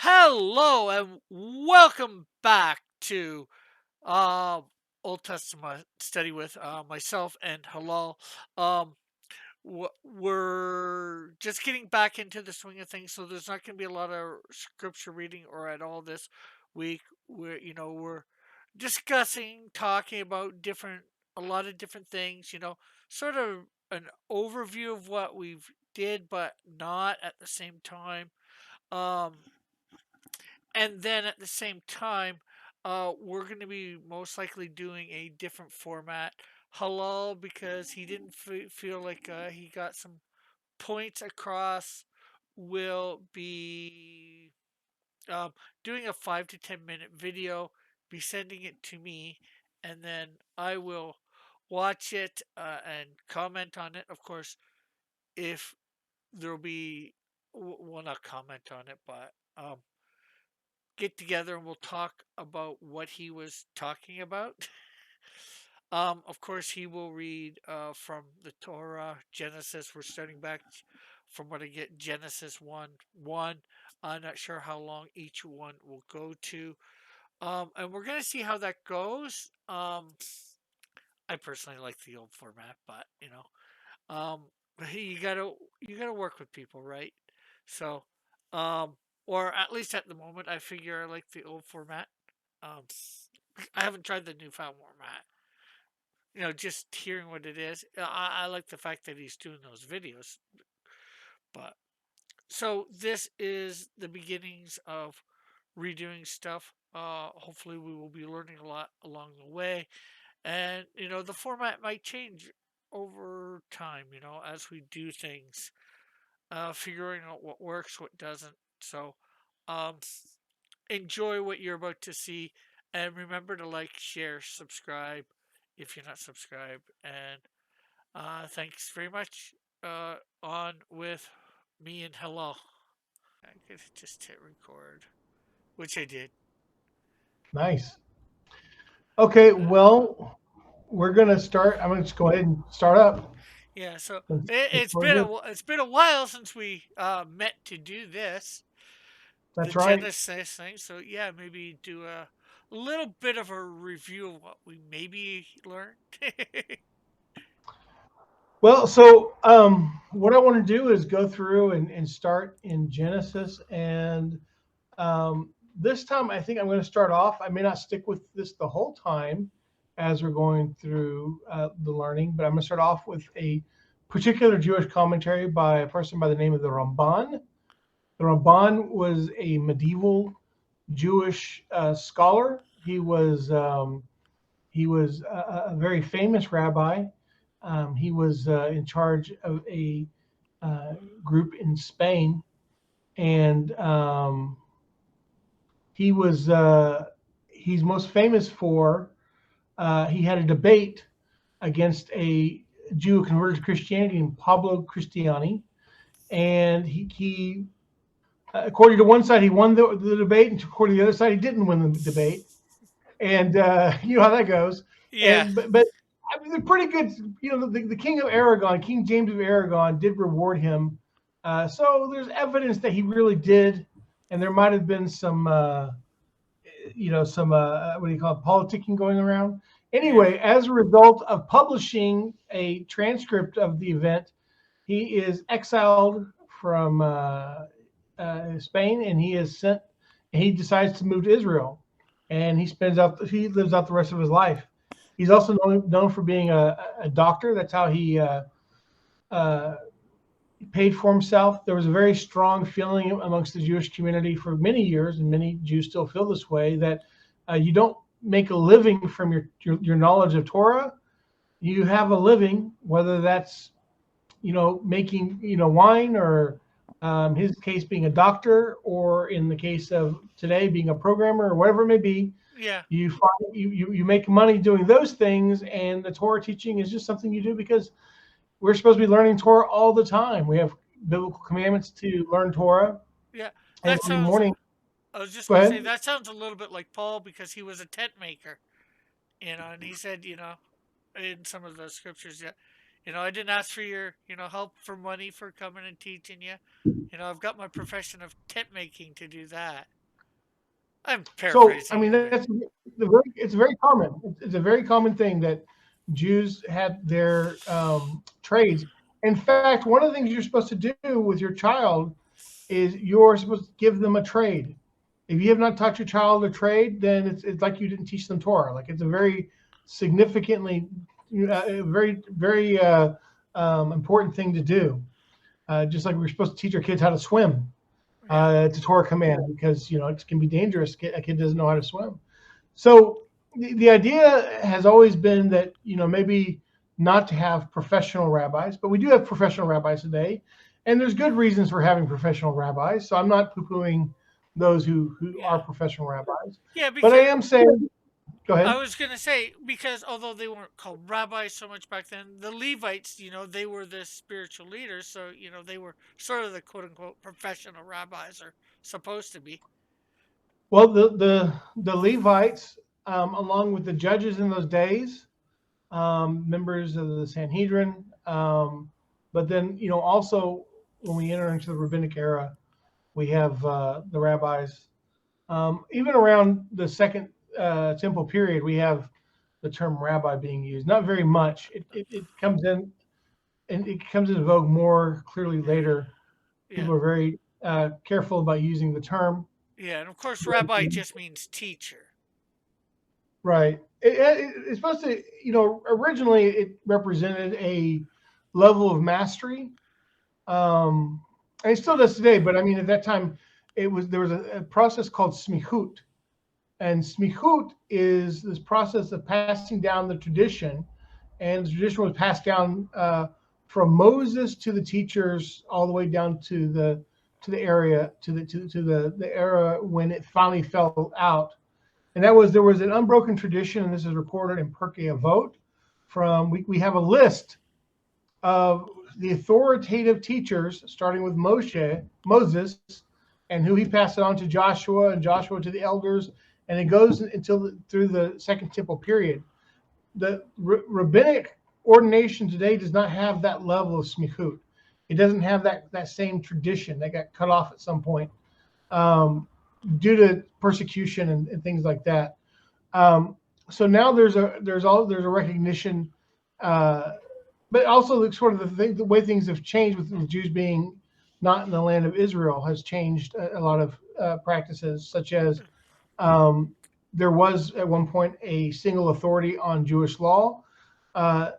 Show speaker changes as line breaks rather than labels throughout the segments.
Hello and welcome back to uh, Old Testament study with myself and Halal. Um, we're just getting back into the swing of things, so there's not going to be a lot of scripture reading or at all this week. We're discussing, talking about a lot of different things. Sort of an overview of what we've did, but not at the same time. Um, and then at the same time, we're going to be most likely doing a different format. Halal, because he didn't feel like he got some points across, will be um, doing a 5 to 10 minute video, be sending it to me, and then I will watch it and comment on it. Of course, if there'll be, well, not comment on it, but get together and we'll talk about what he was talking about. Of course, he will read from the Torah, Genesis. We're starting back from what I get, Genesis 1 1. I'm not sure how long each one will go to. And we're going to see how that goes. I personally like the old format, but um, you gotta work with people, right? So, um, or at least at the moment, I figure I like the old format. Um, I haven't tried the newfound format. Just hearing what it is, I like the fact that he's doing those videos. But so this is the beginnings of redoing stuff. Hopefully, we will be learning a lot along the way, and the format might change over time. As we do things, figuring out what works, what doesn't. So, um, enjoy what you're about to see, and remember to like, share, subscribe if you're not subscribed. And thanks very much. On with me and hello. I could just hit record, which I did.
Nice. Okay,
Uh,
well, we're gonna start. I'm gonna just go ahead and start up.
yeah, so
Since we're good.
it's been a while since we met to do this, the
That's right.
Genesis thing. So yeah, maybe do a little bit of a review of what we maybe learned.
Well, so what I want to do is go through and start in Genesis, and this time I think I'm going to start off. I may not stick with this the whole time as we're going through the learning, but I'm going to start off with a particular Jewish commentary by a person by the name of the Ramban. The Ramban was a medieval Jewish scholar. He was a very famous rabbi. He was in charge of a uh, group in Spain, and he was he's most famous for he had a debate against a Jew who converted to Christianity named Pablo Cristiani, and he according to one side he won the debate, and according to the other side he didn't win the debate. And you know how that goes.
Yeah,
And I mean, they're pretty good. You know, the King of Aragon, King James of Aragon, did reward him. So there's evidence that he really did, and there might have been some, some what do you call it, politicking going around.
yeah,
Anyway, as a result of publishing a transcript of the event, he is exiled from Spain, and he is sent. He decides to move to Israel, and he lives out the rest of his life. He's also known for being a doctor. That's how he uh, paid for himself. There was a very strong feeling amongst the Jewish community for many years, and many Jews still feel this way, that you don't make a living from your knowledge of Torah. You have a living, whether that's making wine, or his case being a doctor, or in the case of today being a programmer, or whatever it may be.
yeah,
You make money doing those things, and the Torah teaching is just something you do because we're supposed to be learning Torah all the time. We have biblical commandments to learn Torah
yeah. That
every
sounds.
morning.
I was just
Go
gonna say
ahead.
that sounds a little bit like Paul because he was a tent maker. And he said, in some of the scriptures, yeah, I didn't ask for your, help for money for coming and teaching you. I've got my profession of tent making to do that. I'm
So, I
paraphrasing
mean,
it a bit.
it's very common. It's a very common thing that Jews had their trades. In fact, one of the things you're supposed to do with your child is you're supposed to give them a trade. If you have not taught your child a trade, then it's like you didn't teach them Torah. Like it's a very significantly, very important thing to do. Just like we're supposed to teach our kids how to swim.
Yeah,
It's a Torah command because it can be dangerous. A kid doesn't know how to swim. So the idea has always been that maybe not to have professional rabbis, but we do have professional rabbis today, and there's good reasons for having professional rabbis. So I'm not poo-pooing those who are
yeah,
professional rabbis,
yeah.
but I
Because
am saying, go
I
ahead.
was gonna say, because although they weren't called rabbis so much back then, the Levites, they were the spiritual leaders, so they were sort of the quote unquote professional rabbis, or supposed to be.
Well, the Levites, along with the judges in those days, members of the Sanhedrin. But then, also when we enter into the rabbinic era, we have the rabbis. Even around the second temple period, we have the term rabbi being used. Not very much. It comes in and it comes into vogue more clearly later.
Yeah,
People are very careful about using the term.
yeah, and of course, rabbi just means teacher.
Right. It's supposed to, originally it represented a level of mastery. And it still
Yeah,
does today, but I mean, at that time, there was a process called smichut. And smichut is this process of passing down the tradition. And the tradition was passed down from Moses to the teachers all the way down to the area to the era when it finally fell out, and that was there was an unbroken tradition, and this is recorded in Pirkei Avot. We have a list of the authoritative teachers, starting with Moses, and who he passed it on to Joshua, and Joshua to the elders, and it goes through the Second Temple period. The rabbinic ordination today does not have that level of smichut. It doesn't have that same tradition that got cut off at some point um, due to persecution and things like that. Um, so now there's a recognition, uh, but also sort of the way things have changed with Jews being not in the land of Israel has changed a lot of practices, such as um, there was at one point a single authority on Jewish law, uh,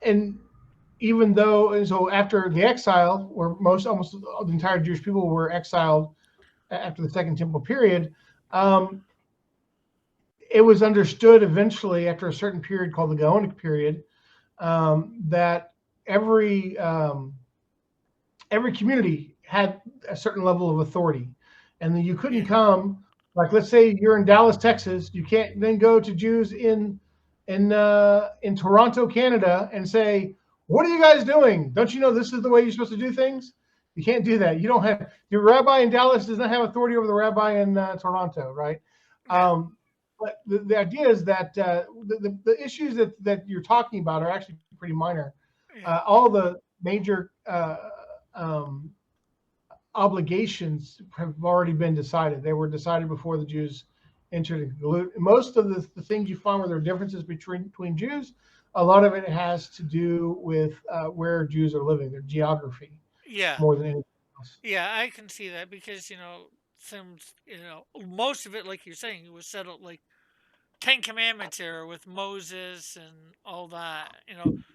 and even though and so after the exile, where almost the entire Jewish people were exiled after the Second Temple period, um, it was understood eventually after a certain period called the Gaonic period that every um, every community had a certain level of authority, and then you couldn't
yeah,
come like let's say you're in Dallas, Texas, you can't then go to Jews in Toronto, Canada, and say, "What are you guys doing? Don't you know this is the way you're supposed to do things?" You can't do that. You don't have your rabbi in Dallas does not have authority over the rabbi in Toronto, right?
yeah,
Um, but the idea is that the issues that you're talking about are actually pretty minor.
yeah,
All the major um, obligations have already been decided. They were decided before the Jews entered into Galut. Most of the things you find where there are differences between Jews, a lot of it has to do with where Jews are living, their geography,
yeah,
more than anything else.
yeah. I can see that because some most of it, like you're saying, it was settled like Ten Commandments era with Moses and all that.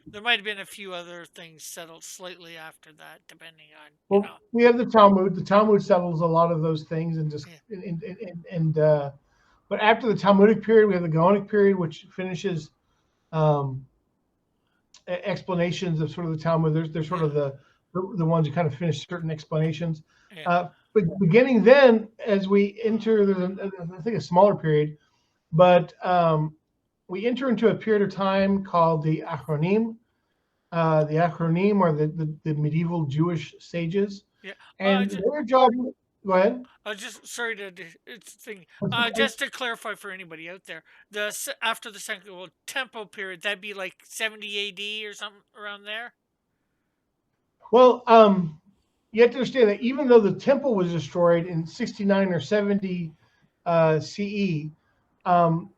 There might have been a few other things settled slightly after that, depending on
Well, we have the Talmud. The Talmud settles a lot of those things, and just
yeah,
but after the Talmudic period, we have the Gaonic period, which finishes um, explanations of sort of the Talmud. There's sort
yeah,
of the ones who kind of finish certain explanations.
yeah,
But beginning then, as we enter, I think a smaller period, but we enter into a period of time called the Achronim. The Achronim are the medieval Jewish sages,
yeah.
and their job. Go ahead.
Just sorry to it's thing. Just to clarify for anybody out there, after the second temple period, that'd be like 70 A.D. or something around there.
Well, you have to understand that even though the temple was destroyed in 69 or 70 CE, um,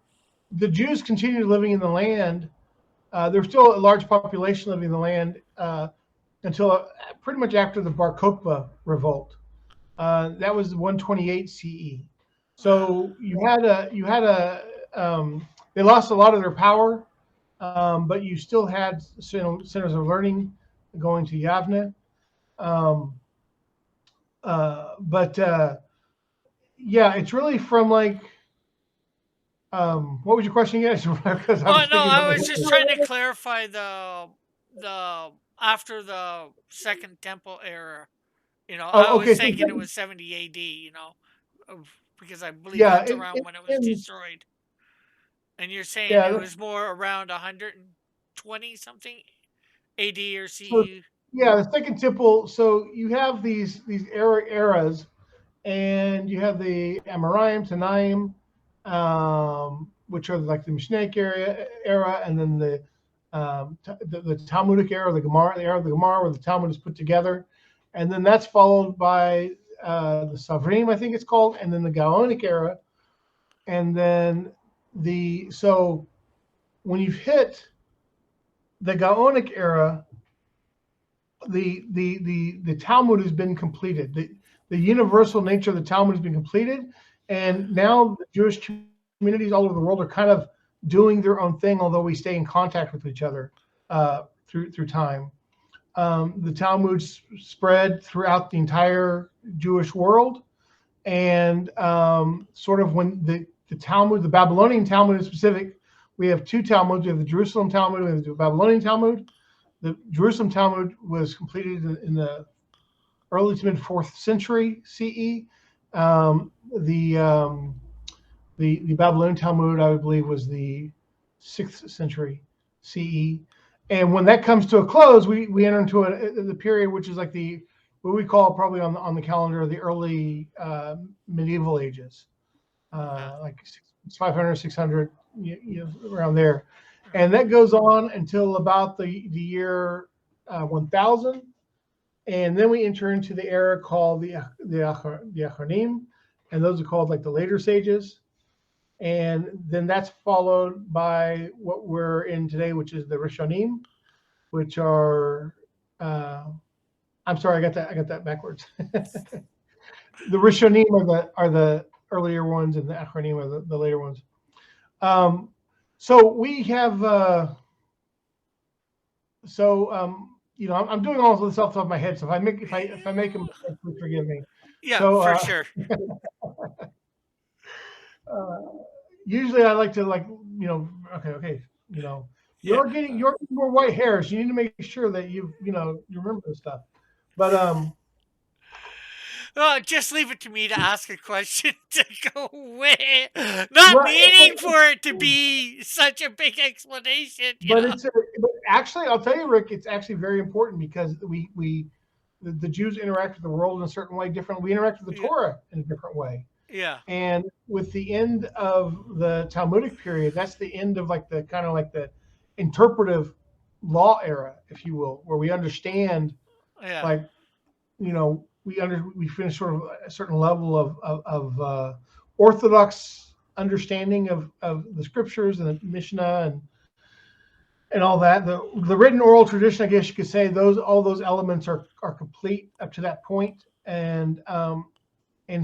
the Jews continued living in the land. There was still a large population living in the land until pretty much after the Bar Kokhba revolt. That was 128 CE.
Uh,
So they lost a lot of their power, but you still had centers of learning going to Yavne. Um, but Yeah, it's really from like what was your question again? Because I
oh
was
no,
thinking about
I
the
was just
history.
trying to clarify the after the Second Temple era. You know, I
Oh,
was
okay. So
thinking it was 70 AD. You know, because I believe
yeah,
that's around when it was
in
destroyed. And you're saying it
yeah.
was more around 120 something AD or
So
CE.
yeah, the Second Temple. So you have these eras, and you have the Amoraim, Tanaim, which are like the Mishnaic era, and then the Talmudic era, the era of the Gemara, where the Talmud is put together, and then that's followed by the Savrim, I think it's called, and then the Gaonic era, and then so when you've hit the Gaonic era, the Talmud has been completed. The universal nature of the Talmud has been completed, and now the Jewish communities all over the world are kind of doing their own thing, although we stay in contact with each other through time. The Talmud spread throughout the entire Jewish world, and sort of when the Talmud, the Babylonian Talmud in specific, we have two Talmuds. We have the Jerusalem Talmud, we have the Babylonian Talmud. The Jerusalem Talmud was completed in the early to mid fourth century CE. Um, the, um, the Babylonian Talmud, I believe, was the sixth century CE. And when that comes to a close, we enter into the period which is like the what we call probably on the calendar the early medieval ages,
Yeah.
like 500, 600, around there. And
Right.
that goes on until about the year 1000. And then we enter into the era called the Achronim, and those are called like the later sages. And then that's followed by what we're in today, which is the Rishonim, which are uh, I'm sorry, I got that backwards. The Rishonim are the earlier ones, and the Achronim are the later ones. Um, so we have I'm doing all of this off the top of my head. So if I make a mistake, please forgive me.
Yeah,
So
for sure.
uh, usually I like to okay, you know,
Yeah.
you're getting more white hairs. You need to make sure that you remember this stuff. But
Just leave it to me to ask a question to go away. Not
right,
meaning for it to be such a big explanation, you
but
know?
but actually, I'll tell you, Rick, it's actually very important because the Jews interact with the world in a certain way differently. We interact with the
Yeah.
Torah in a different way.
Yeah.
And with the end of the Talmudic period, that's the end of like the kind of like the interpretive law era, if you will, where we understand
Yeah.
like we finish sort of a certain level of orthodox understanding of the scriptures and the Mishnah and all that. The written oral tradition, I guess you could say, all those elements are complete up to that point. And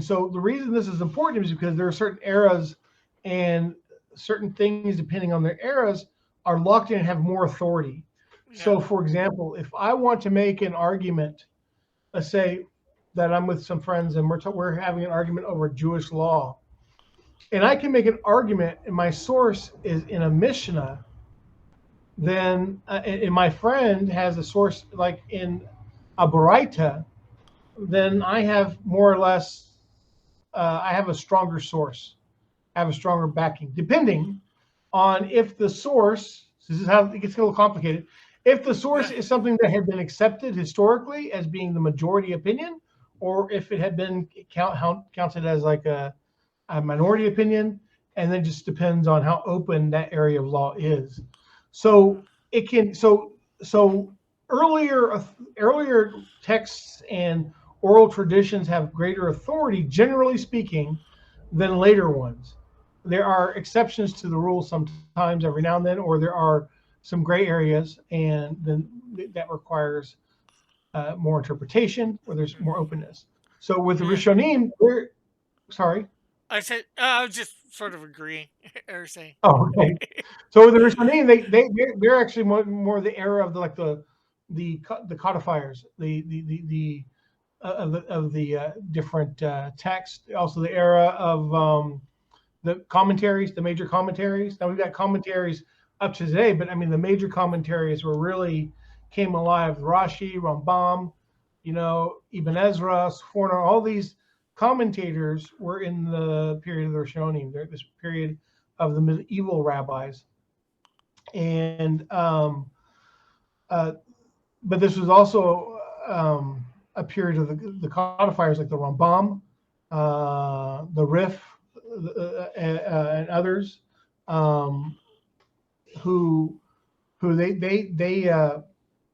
so the reason this is important is because there are certain eras and certain things, depending on their eras, are locked in and have more authority.
Yeah.
So, for example, if I want to make an argument, let's say that I'm with some friends and we're having an argument over Jewish law, and I can make an argument, and my source is in a Mishnah, then and my friend has a source like in a Baraita, then I have more or less I have a stronger source, have a stronger backing, depending on if the source, this is how it gets a little complicated, if the source
Yeah.
is something that had been accepted historically as being the majority opinion, or if it had been counted as like a minority opinion, and then just depends on how open that area of law is. So it can so earlier texts and oral traditions have greater authority, generally speaking, than later ones. There are exceptions to the rule sometimes, every now and then, or there are some gray areas, and then that requires more interpretation, where there's more openness. So with the
Yeah.
Rishonim, we're sorry.
I said I was just sort of agreeing or saying.
Oh, okay. So with the Rishonim, they're actually more the era of the codifiers, of the different texts. Also, the era of the commentaries, the major commentaries. Now we've got commentaries up to today, but I mean the major commentaries were really came alive. Rashi, Rambam, Ibn Ezra, Sforno, all these commentators were in the period of the Rishonim. They're this period of the medieval rabbis, and uh, but this was also a period of the codifiers like the Rambam, the Rif, and others, um, who they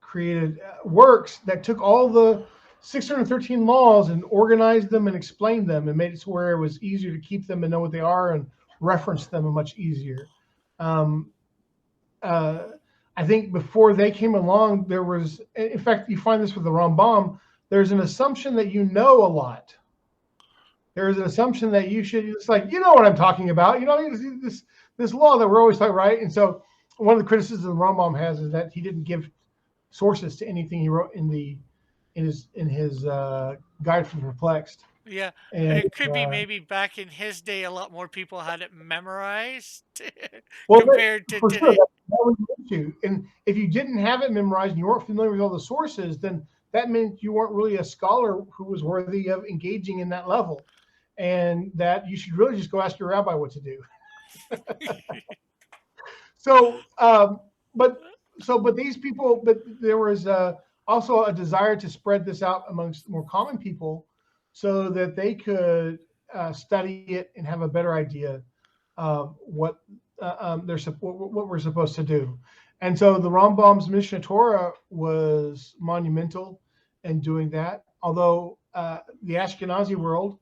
created works that took all the 613 laws and organized them and explained them and made it to where it was easier to keep them and know what they are and reference them much easier. Um, uh, I think before they came along, there was, in fact, you find this with the Rambam. There's an assumption that you know a lot. There's an assumption that you should. It's like what I'm talking about. This law that we're always talking, right? And so one of the criticisms the Rambam has is that he didn't give sources to anything he wrote in his guide for the perplexed.
Yeah,
And
it could be maybe back in his day, a lot more people had it memorized
well,
compared to
for sure,
today.
that was the issue. And if you didn't have it memorized and you weren't familiar with all the sources, then that meant you weren't really a scholar who was worthy of engaging in that level, and that you should really just go ask your rabbi what to do. So, but but these people, but there was also a desire to spread this out amongst more common people, so that they could study it and have a better idea of what we're supposed to do. And so the Rambam's Mishnah Torah was monumental in doing that. Although the Ashkenazi world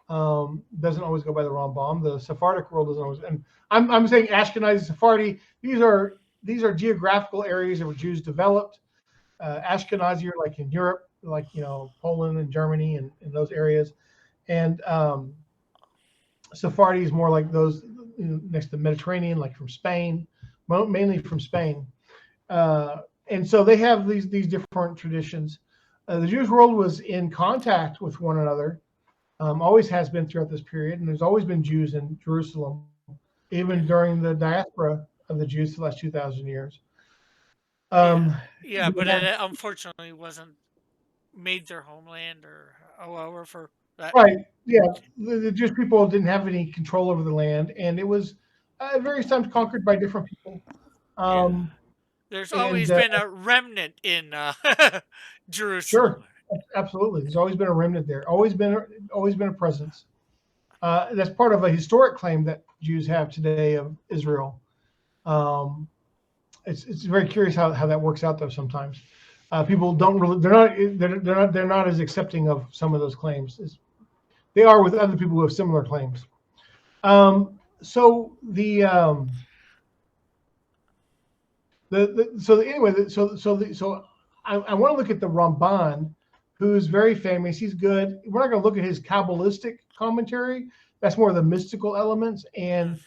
doesn't always go by the Rambam. The Sephardic world doesn't always. And I'm saying Ashkenazi, Sephardi. These are geographical areas where Jews developed. Ashkenazi are like in Europe, like Poland and Germany and those areas, and Sephardi is more like those next to the Mediterranean, like from Spain, mainly from Spain. And so they have these different traditions. The Jewish world was in contact with one another, always has been throughout this period, and there's always been Jews in Jerusalem, even
Yeah,
during the diaspora of the Jews for the last 2,000 years.
yeah,
Um,
yeah.
we
But it
have,
unfortunately wasn't made their homeland or however for that.
right, yeah, the Jewish people didn't have any control over the land, and it was at various times conquered by different people.
Yeah,
Um,
there's
and
always been a remnant in Jerusalem.
Sure, absolutely, there's always been a remnant there, always been a presence. That's part of a historic claim that Jews have today of Israel. Um, it's very curious how that works out though. Sometimes people don't really they're not as accepting of some of those claims as they are with other people who have similar claims. So so anyway, so I want to look at the Ramban, who's very famous. He's good. We're not going to look at his Kabbalistic commentary. That's more of the mystical elements.
Mm,
And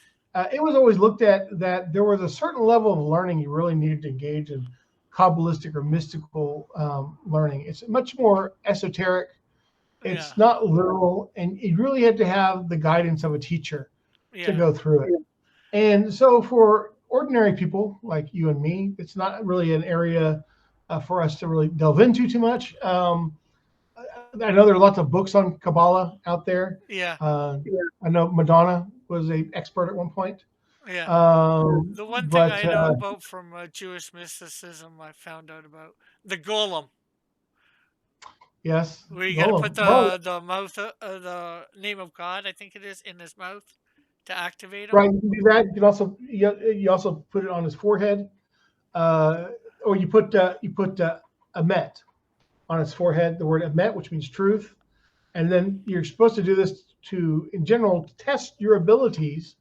it was always looked at that there was a certain level of learning you really needed to engage in Kabbalistic or mystical learning. It's much more esoteric.
yeah,
It's not literal, and you really had to have the guidance of a teacher to
yeah,
go through it. And so for ordinary people like you and me, it's not really an area for us to really delve into too much. I know there are lots of books on Kabbalah out there.
yeah,
I know Madonna was a expert at one point.
yeah. The one thing
But
I know about from Jewish mysticism, I found out about the golem,
yes,
where you got to put
Golem. Well,
the name of God, I think it is, in his mouth to activate him.
right, you can do that. You also put it on his forehead, uh, or you put a met. on its forehead the word emet, which means truth. And then you're supposed to do this to, in general, test your abilities.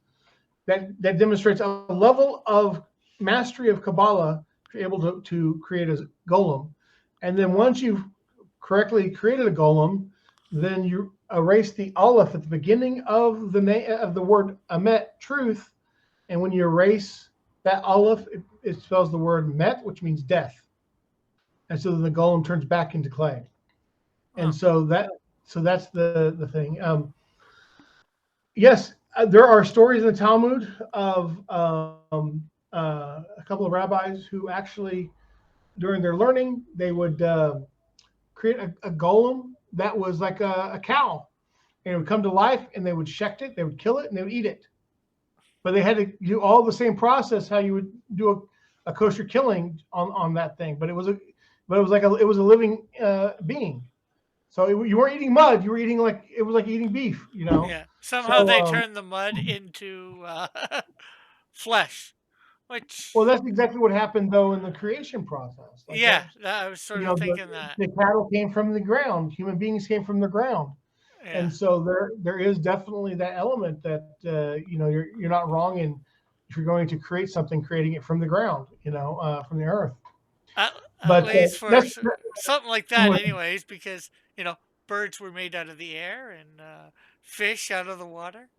That demonstrates a level of mastery of Kabbalah if you're able to create a golem. And then once you've correctly created a golem, then you erase the aleph at the beginning of the name of the word emet, truth. And when you erase that aleph, it spells the word met, which means death. And so then the golem turns back into clay. And
Oh,
so that's the thing. Yes, there are stories in the Talmud of a couple of rabbis who actually, during their learning, they would create a golem that was like a cow, and it would come to life, and they would shecht it, they would kill it, and they would eat it. But they had to do all the same process how you would do a kosher killing on that thing. But it was like it was a living being. So you weren't eating mud; you were eating like it was like eating beef, you know.
yeah. Somehow
So
they turn the mud into flesh,
well,
which,
that's exactly what happened though in the creation process. Like
yeah,
that's
I was sort
you
of
know
thinking that.
the cattle came from the ground, human beings came from the ground,
Yeah.
and so there is definitely that element that you're not wrong in if you're going to create something, creating it from the ground, from the earth.
At, at
But
least for
that's
something like that, anyways, because, birds were made out of the air and fish out of the water.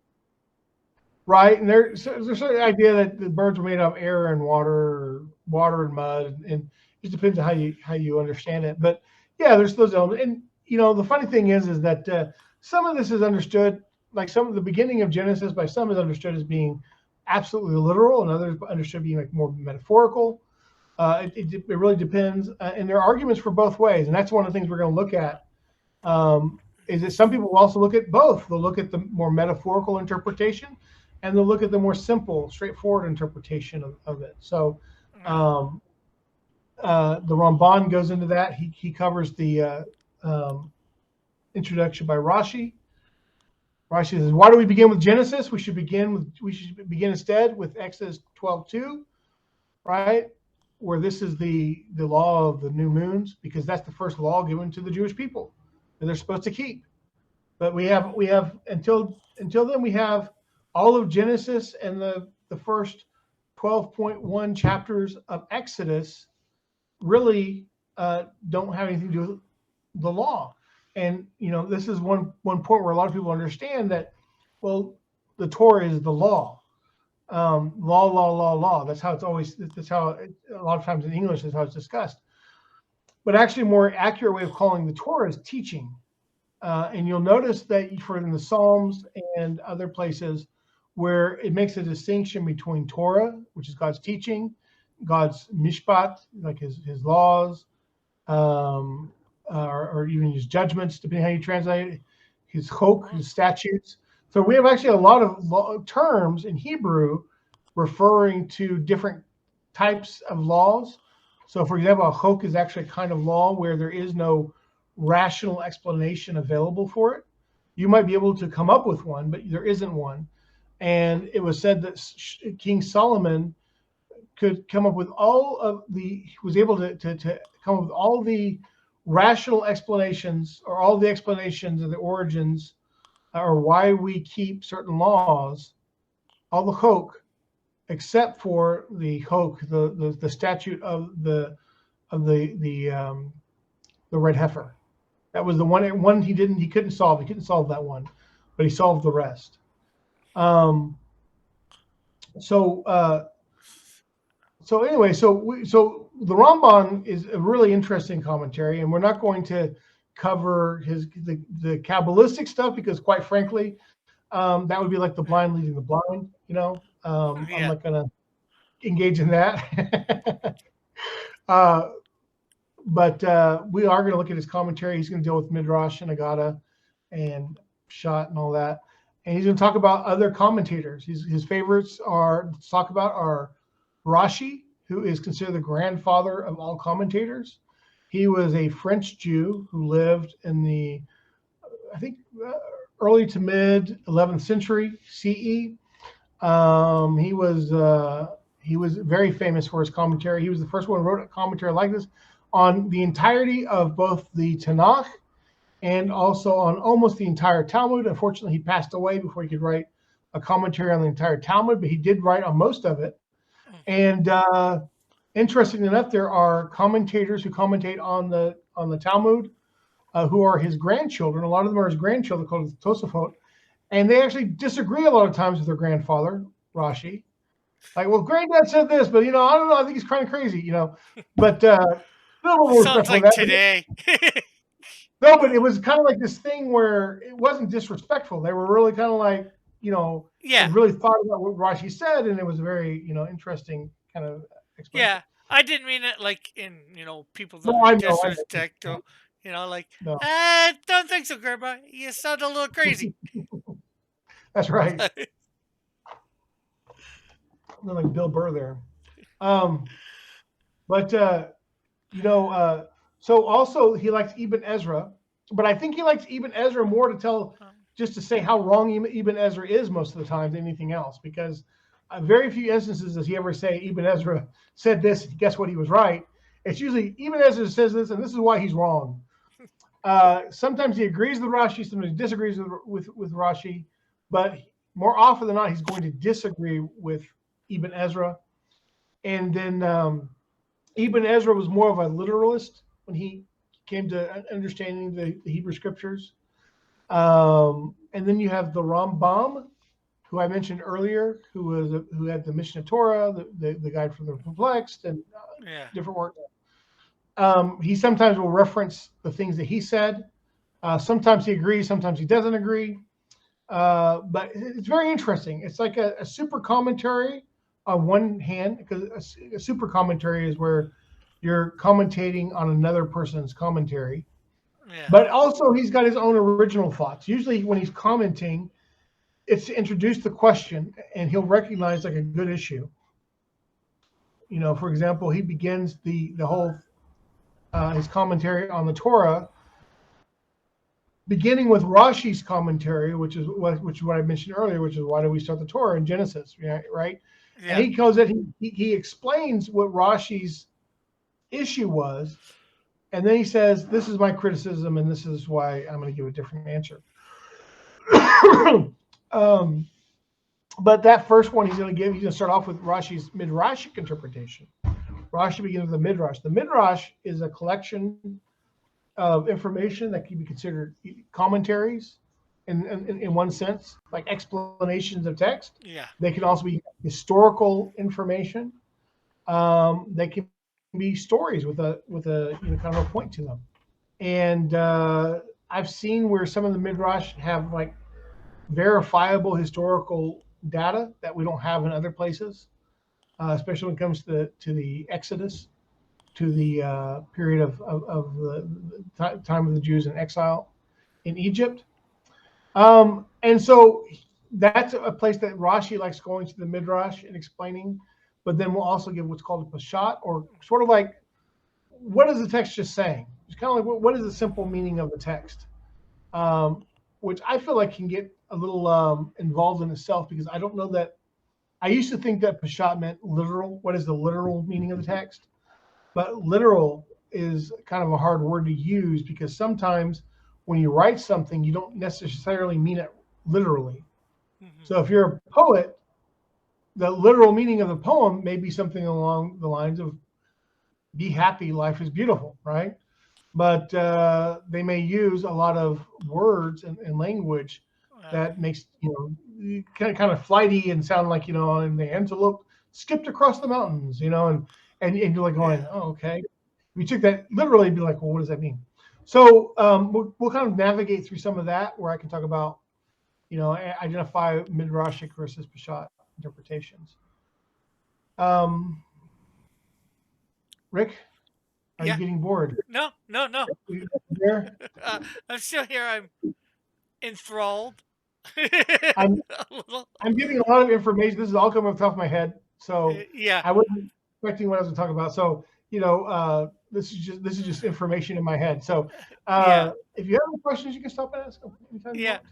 right, and there's a certain idea that the birds were made of air and water, or water and mud, and it just depends on how you understand it. But yeah, there's those elements, and the funny thing is that some of this is understood, like some of the beginning of Genesis by some is understood as being absolutely literal, and others understood being like more metaphorical. It really depends, and there are arguments for both ways, and that's one of the things we're going to look at. Um, is that some people will also look at both. They'll look at the more metaphorical interpretation, and they'll look at the more simple, straightforward interpretation of it. So
Yeah.
um, the Ramban goes into that. He covers the um, introduction by Rashi. Rashi says, "Why do we begin with Genesis? We should begin instead with Exodus 12:2, right? Where this is the law of the new moons, because that's the first law given to the Jewish people that they're supposed to keep. But we have until then we have all of Genesis and the first 12.1 chapters of Exodus really don't have anything to do with the law. And this is one point where a lot of people understand that, well, the Torah is the law. Law, law, law, law. That's how it's always. That's how a lot of times in English is how it's discussed. But actually, a more accurate way of calling the Torah is teaching. And you'll notice that for in the Psalms and other places where it makes a distinction between Torah, which is God's teaching, God's mishpat, like his laws, or even his judgments, depending how you translate it, his chok,
Well,
his statutes. So we have actually a lot of terms in Hebrew referring to different types of laws. So, for example, a chok is actually a kind of law where there is no rational explanation available for it. You might be able to come up with one, but there isn't one. And it was said that King Solomon could come up with was able to come up with all the rational explanations, or all the explanations of the origins, or why we keep certain laws, all the chok, except for the chok, the statute of the red heifer. That was the one he couldn't solve. He couldn't solve that one, but he solved the rest. Um, so so anyway, so the Ramban is a really interesting commentary, and we're not going to cover the Kabbalistic stuff because, quite frankly, that would be like the
yeah.
blind leading the blind. I'm
Yeah.
not going to engage in that. uh, but we are going to look at his commentary. He's going to deal with Midrash and Agada and Shot and all that, and he's going to talk about other commentators. His favorites to talk about are Rashi, who is considered the grandfather of all commentators. He was a French Jew who lived in the, I think, early to mid 11th century CE. He was very famous for his commentary. He was the first one who wrote a commentary like this. on the entirety of both the Tanakh and also on almost the entire Talmud. Unfortunately, he passed away before he could write a commentary on the entire Talmud, but he did write on most of it.
Hmm.
And interestingly enough, there are commentators who commentate on the Talmud who are his grandchildren. A lot of them are his grandchildren, called Tosafot, and they actually disagree a lot of times with their grandfather Rashi. Like, well, granddad said this, but I don't know. I think he's kind of crazy, But a little more
Sounds
respectful of
like
that. But
today.
no, but it was kind of like this thing where it wasn't disrespectful. They were really kind of like, they
Yeah,
really thought about what Rashi said, and it was a very, interesting kind of explanation.
yeah. I didn't mean it like in people that
No,
are
I
disrespectful.
know.
Like,
No,
don't think so, Grandma. You sound a little crazy.
that's right. Like Bill Burr there. Um, but you know, so also he likes Ibn Ezra, but I think he likes Ibn Ezra more to tell, just to say how wrong Ibn Ezra is most of the time than anything else, because very few instances does he ever say Ibn Ezra said this. Guess what? He was right. It's usually Ibn Ezra says this, and this is why he's wrong. Sometimes he agrees with Rashi, sometimes he disagrees with Rashi, but more often than not, he's going to disagree with Ibn Ezra. And then Ibn Ezra was more of a literalist when he came to understanding the Hebrew scriptures. And then you have the Rambam, who I mentioned earlier, who had the Mishnah Torah, the Guide for the Perplexed, and
Yeah,
different work. He sometimes will reference the things that he said. Sometimes he agrees, sometimes he doesn't agree. But it's very interesting. It's like a super commentary on one hand, because a super commentary is where you're commentating on another person's commentary.
yeah,
But also, he's got his own original thoughts. Usually, when he's commenting, it's to introduce the question, and he'll recognize like a good issue. For example, he begins the whole his commentary on the Torah, beginning with Rashi's commentary, which is what I mentioned earlier, which is why do we start the Torah in Genesis, right? And
yeah,
he goes in, he explains what Rashi's issue was, and then he says, "This is my criticism, and this is why I'm going to give a different answer." um, but that first one he's going to start off with Rashi's midrashic interpretation. Rashi begins with the midrash. The midrash is a collection of information that can be considered commentaries in one sense, like explanations of text.
yeah,
They can also be historical information. They can be stories with a kind of a point to them. And I've seen where some of the midrash have like verifiable historical data that we don't have in other places, especially when it comes to the Exodus, to the period of the time of the Jews in exile in Egypt. And so that's a place that Rashi likes going to the Midrash and explaining, but then we'll also give what's called a Pashat, or sort of like, what is the text just saying? It's kind of like, what is the simple meaning of the text? Um, which I feel like can get a little involved in itself, because I don't know that. I used to think that Pashat meant literal. What is the literal meaning of the text? But literal is kind of a hard word to use, because sometimes when you write something, you don't necessarily mean it literally.
hmm,
So if you're a poet, the literal meaning of the poem may be something along the lines of "Be happy, life is beautiful," right? But they may use a lot of words and language that makes kind of flighty and sound like, and the antelope skipped across the mountains, and you're like going,
yeah,
oh, okay. If you took that literally, you'd be like, well, what does that mean? So we'll kind of navigate through some of that, where I can talk about, identify midrashic versus peshat interpretations. Um, Rick, are you
yeah.
getting bored?
No, no, no.
You there?
I'm still here. I'm enthralled.
I'm
A little.
I'm giving a lot of information. This is all coming off the top of my head, so
Yeah,
I wasn't expecting what I was talking about. So this is just information in my head. So
yeah,
if you have any questions, you can stop and ask them anytime you
yeah.
want.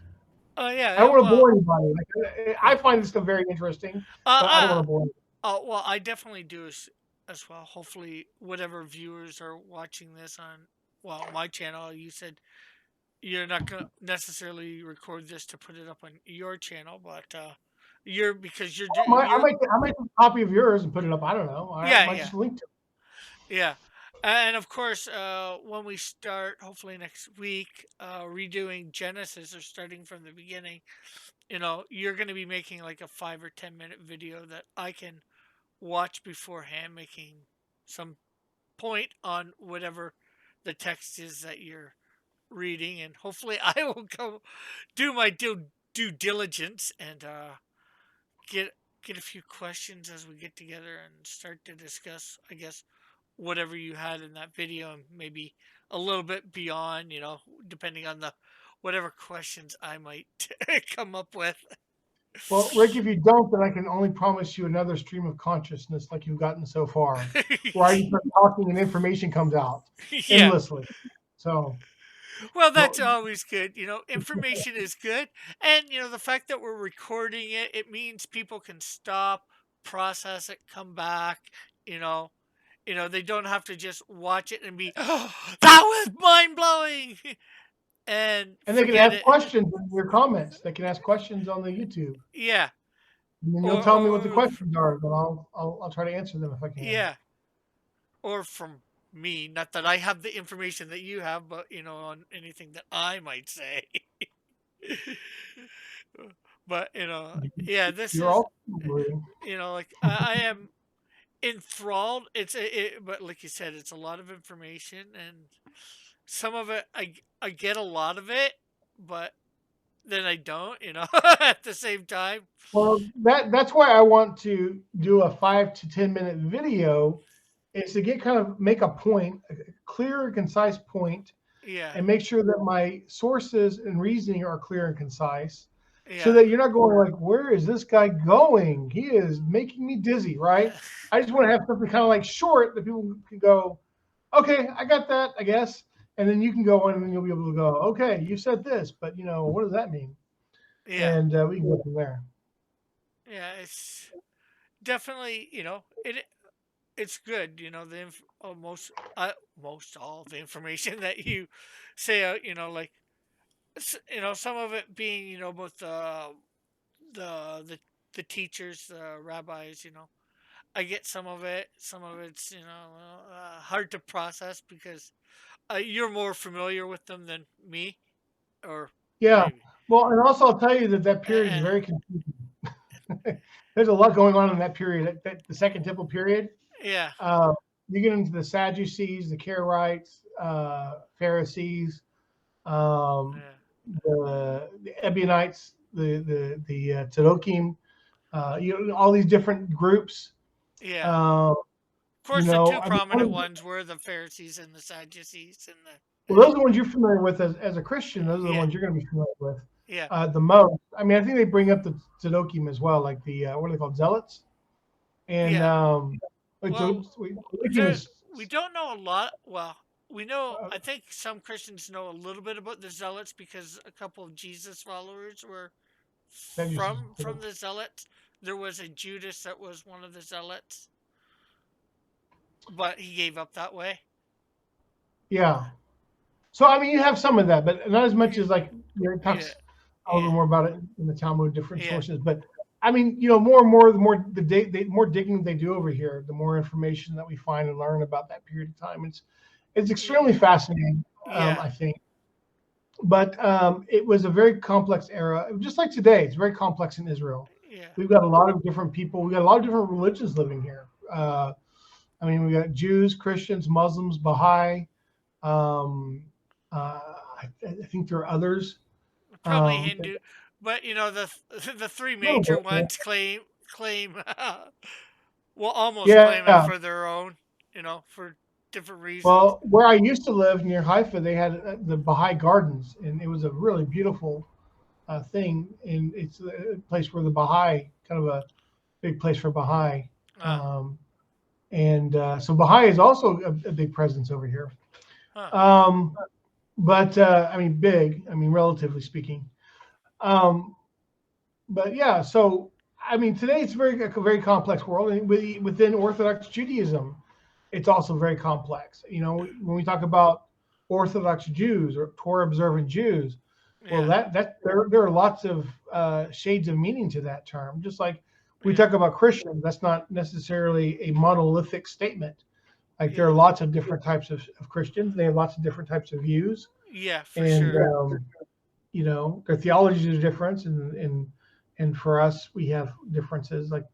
Oh, yeah.
I don't want to
Well,
bore anybody. Like, I find this stuff very interesting, but I don't want
uh,
to bore.
oh, well. I definitely do. as well. Hopefully, whatever viewers are watching this on, well, my channel, you said you're not gonna necessarily record this to put it up on your channel, but you're because
I might do a copy of yours and put it up. I don't know. I
yeah,
might
yeah,
just link to it.
yeah. And of course, when we start, hopefully next week, redoing Genesis or starting from the beginning, you're going to be making like a 5 or 10 minute video that I can watch beforehand, making some point on whatever the text is that you're reading, and hopefully I will go do my due diligence and get get a few questions as we get together and start to discuss, I guess, whatever you had in that video, and maybe a little bit beyond, depending on the whatever questions I might come up with.
Well, Rick, if you don't, then I can only promise you another stream of consciousness like you've gotten so far, where I just start talking and information comes out
Yeah.
endlessly. So,
Well, that's
well,
always good. Information is good. And, the fact that we're recording it, it means people can stop, process it, come back, you know. They don't have to just watch it and be, oh, that was mind blowing and
and they can
forget
ask
it.
questions in your comments. They can ask questions on the YouTube,
Yeah.
and then you'll
Or,
tell me what the
or,
questions are, then I'll try to answer them if I can.
yeah. Or from me. Not that I have the information that you have, but, on anything that I might say. But, yeah, this
You're
is,
all agree.
like I am enthralled. But like you said, it's a lot of information, and some of it I get a lot of it, but then I don't. At the same time.
Well, that's why I want to do a 5 to 10 minute video, is to get kind of make a point, a clear and concise point,
Yeah,
and make sure that my sources and reasoning are clear and concise, so
yeah,
that you're not going like, where is this guy going? He is making me dizzy, right? I just want to have something kind of like short that people can go, okay, I got that, I guess. And then you can go in and then you'll be able to go, okay, you said this, but what does that mean?
yeah,
And we can go from there.
yeah. It's definitely it's good. Most all the information that you say out. Like some of it being both the the teachers, the rabbis. I get some of it. Some of it's hard to process because you're more familiar with them than me, or
Yeah.
maybe.
Well, and also I'll tell you that period is
And,
very confusing. There's a lot going on in that period, the Second Temple period.
yeah,
Uh, you get into the Sadducees, the Karaites, Pharisees, um,
yeah,
the Ebionites, the Tzaddokim, all these different groups.
yeah.
Uh,
Of course, the two
I mean,
prominent ones were the Pharisees and the Sadducees, and
well, those are the ones you're familiar with as a Christian. Those are the
yeah,
ones you're going to be familiar with
yeah,
the most. I mean, I think they bring up the Tzaddokim as well, like the what are they called, Zealots? And
yeah. Well,
Tzaddokim
there
is
we don't know a lot. Well, we know. I think some Christians know a little bit about the Zealots because a couple of Jesus followers were
Sadducees.
from the Zealots. There was a Judas that was one of the Zealots, but he gave up that way.
Yeah. So I mean, you have some of that, but not as much
Yeah,
as like it
yeah,
talks a little
yeah,
more about it in the Talmud, different
yeah,
sources. But I mean, more and more, the more the more digging they do over here, the more information that we find and learn about that period of time. It's extremely
yeah,
fascinating,
yeah,
I think. But it was a very complex era, just like today. It's very complex in Israel.
yeah,
We've got a lot of different people. We've got a lot of different religions living here. I mean, we got Jews, Christians, Muslims, Baha'i. Um, I think there are others.
probably
But
Hindu, but the three
a little
major
bit, yeah.
ones claim will almost claim it
Yeah.
for their own, for different reasons.
Well, where I used to live near Haifa, they had the Baha'i Gardens, and it was a really beautiful thing. And it's a place where the Baha'i, kind of a big place for Baha'i.
Ah,
Um, and so Baha'i is also a big presence over here.
huh.
Um, but I mean, big. I mean, relatively speaking. Um, but yeah, so I mean, today it's a very complex world, and within Orthodox Judaism, it's also very complex. You know, when we talk about Orthodox Jews or Torah observant Jews, well,
Yeah,
there are lots of shades of meaning to that term. Just like we
yeah,
talk about Christians, that's not necessarily a monolithic statement. Like there are
yeah,
lots of different types of Christians. They have lots of different types of views,
yeah, for
and
sure.
you know their theologies are different, and for us we have differences like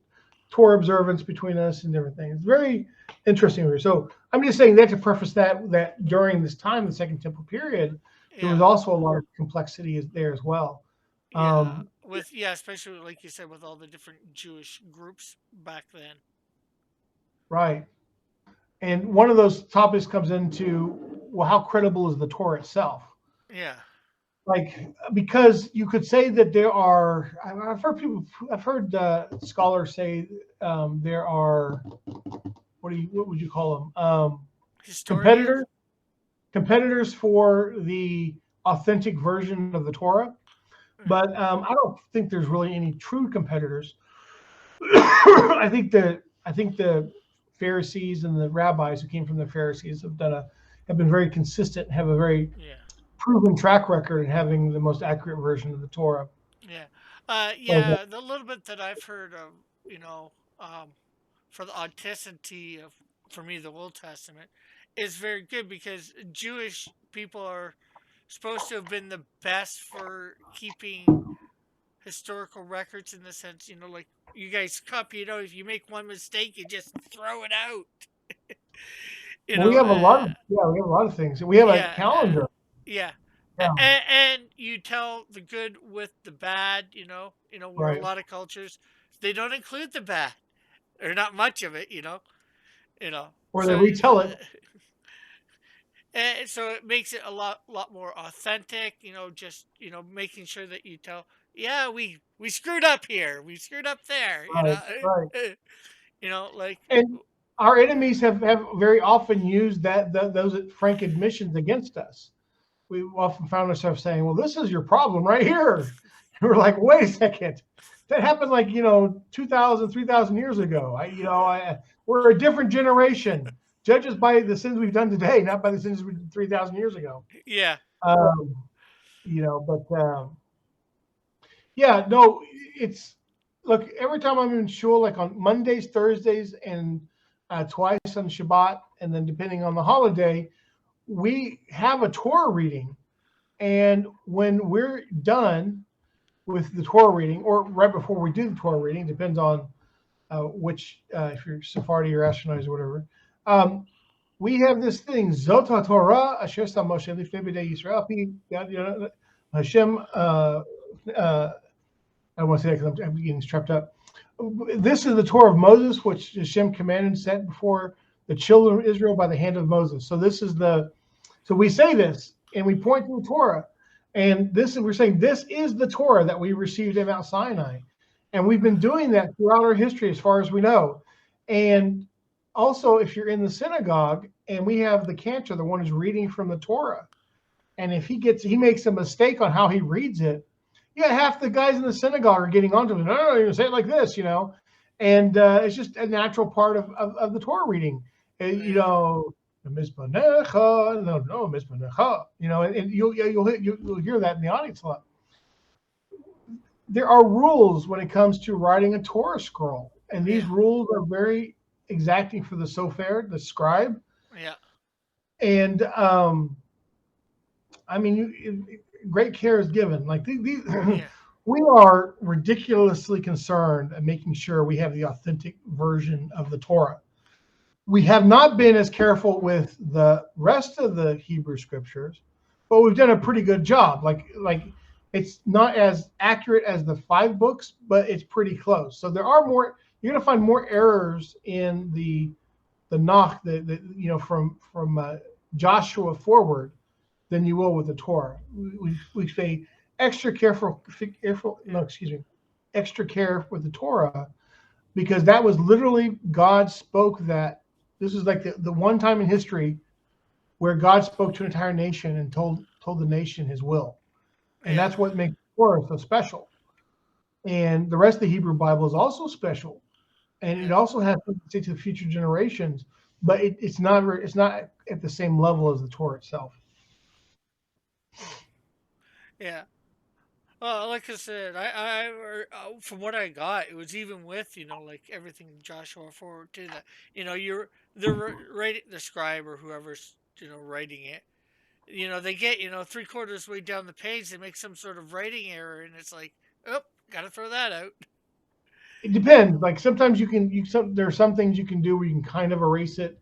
Torah observance between us and different things. It's very interesting here. So I'm just saying that to preface that during this time, the Second Temple period, there was
Yeah,
also a lot of complexity there as well.
yeah.
Um,
With yeah, especially like you said, with all the different Jewish groups back then.
right. And one of those topics comes into, well, how credible is the Torah itself?
Yeah,
Like, because you could say that there are, I've heard scholars say there are, what would you call them?
historians.
Competitors, competitors for the authentic version of the Torah.
Yeah,
But I don't think there's really any true competitors. I think the Pharisees and the rabbis who came from the Pharisees have been very consistent, have a very
yeah,
proven track record in having the most accurate version of the Torah.
yeah.
So,
Yeah. The little bit that I've heard of, you know, for the authenticity of, for me, the Old Testament is very good because Jewish people are supposed to have been the best for keeping historical records in the sense, you know, like you guys cup, you know, if you make one mistake, you just throw it out, you
well,
know.
we have a lot of things. We have a
Yeah,
calendar.
yeah.
Yeah,
And you tell the good with the bad, you know, where a
right.
lot of cultures they don't include the bad or not much of it, you know.
Or they
So
retell it.
and so it makes it a lot more authentic, you know, just, making sure that you tell, yeah, we screwed up here. We screwed up there, you
Right,
know.
right.
You know, like
And our enemies have very often used those frank admissions against us. We often found ourselves saying, "Well, this is your problem right here." And we're like, "Wait a second, that happened like 2,000, 3,000 years ago. We're a different generation. Judge us by the sins we've done today, not by the sins we did 3,000 years ago."
yeah,
Um, but yeah, no, it's look, every time I'm in shul, like on Mondays, Thursdays, and twice on Shabbat, and then depending on the holiday, we have a Torah reading. And when we're done with the Torah reading, or right before we do the Torah reading, depends on if you're Sephardi or Ashkenazi or whatever, um, we have this thing, Zot HaTorah, Asher Sam Moshe Lifnei B'nai Yisrael, Hashem, I don't want to say that because I'm getting trapped up. This is the Torah of Moses, which Hashem commanded and set before the children of Israel by the hand of Moses. So we say this and we point to the Torah, and we're saying this is the Torah that we received at Mount Sinai, and we've been doing that throughout our history as far as we know. And also, if you're in the synagogue and we have the cantor, the one who's reading from the Torah, and if he makes a mistake on how he reads it, yeah, half the guys in the synagogue are getting onto him. No, you say it like this, and it's just a natural part of the Torah reading.
yeah,
Mizpanecha, no, Mizpanecha, and you'll hear that in the audience a lot. There are rules when it comes to writing a Torah scroll, and these
yeah,
rules are very exacting for the sofer, the scribe,
yeah,
and I mean, great care is given. Like
yeah,
we are ridiculously concerned at making sure we have the authentic version of the Torah. We have not been as careful with the rest of the Hebrew scriptures, but we've done a pretty good job. Like it's not as accurate as the 5 books, but it's pretty close. So there are more. You're going to find more errors in the Nach, from Joshua forward than you will with the Torah. We say extra careful. No,
yeah,
excuse me, extra care with the Torah because that was literally God spoke that. This is like the one time in history where God spoke to an entire nation and told the nation His will, and
yeah,
that's what makes Torah so special. and the rest of the Hebrew Bible is also special, and it
Yeah.
also has something to say to the future generations. But it's not at the same level as the Torah itself.
Yeah. Well, like I said, from what I got, it was even with like everything Joshua forward to that. You're they're writing the scribe or whoever's writing it. They get 3/4 way down the page, they make some sort of writing error, and it's like, oh, gotta throw that out.
It depends. Like sometimes there are some things you can do where you can kind of erase it.